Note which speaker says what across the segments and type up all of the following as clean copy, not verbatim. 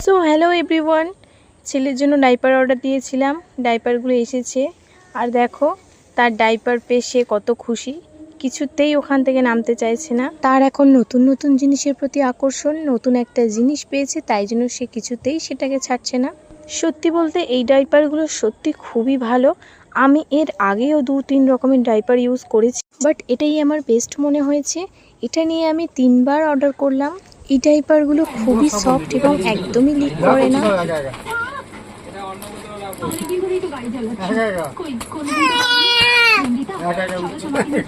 Speaker 1: So hello everyone, ছেলের জন্য diaper order দিয়েছিলাম। ডাইপারগুলো এসেছে আর দেখো তার ডাইপার পেয়ে সে কত খুশি, কিছুতেই ওখান থেকে নামতে চাইছে না। তার এখন নতুন নতুন জিনিসের প্রতি আকর্ষণ, নতুন একটা জিনিস পেয়েছে, তাই জন্য সে কিছুতেই সেটাকে ছাড়ছে না। সত্যি বলতে এই ডাইপারগুলো সত্যি খুবই ভালো। আমি এর আগেও 2-3 রকমের ডাইপার ইউজ করেছি, বাট এটাই আমার বেস্ট মনে হয়েছে। এটা নিয়ে আমি 3বার অর্ডার করলাম। এই ডাইপারগুলো খুবই সফট এবং একদমই লিক করে না।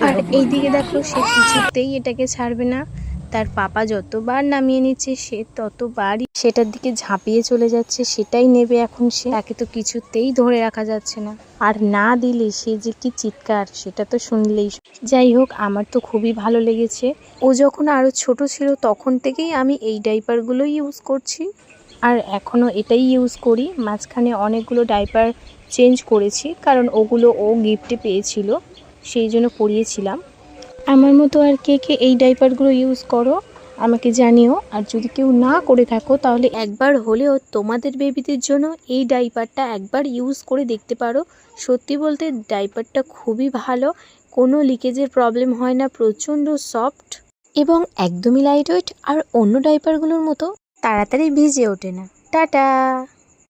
Speaker 1: আর এইদিকে দেখো সে কিছুতেই এটাকে ছাড়বে না। তার পাপা যতবার নামিয়ে নিচ্ছে সে ততবারই সেটার দিকে ঝাঁপিয়ে চলে যাচ্ছে, সেটাই নেবে এখন সে। তাকে তো কিছুতেই ধরে রাখা যাচ্ছে না, আর না দিলে সে যে কি চিৎকার সেটা তো শুনলেই। যাই হোক, আমার তো খুবই ভালো লেগেছে। ও যখন আরও ছোট ছিল তখন থেকেই আমি এই ডাইপারগুলোই ইউজ করছি, আর এখনও এটাই ইউজ করি। মাঝখানে অনেকগুলো ডাইপার চেঞ্জ করেছি, কারণ ওগুলো ও গিফটে পেয়েছিল, সেই জন্য পরিয়েছিলাম। আমার মতো আর কে কে এই ডাইপারগুলো ইউজ করো আমাকে জানিও। আর যদি কেউ না করে থাকো তাহলে একবার হলেও তোমাদের বেবিদের জন্য এই ডাইপারটা একবার ইউজ করে দেখতে পারো। সত্যি বলতে ডাইপারটা খুবই ভালো, কোনো লিকেজের প্রবলেম হয় না, প্রচণ্ড সফট এবং একদমই লাইট ওয়েট, আর অন্য ডাইপারগুলোর মতো তাড়াতাড়ি ভিজে ওঠে না। টাটা।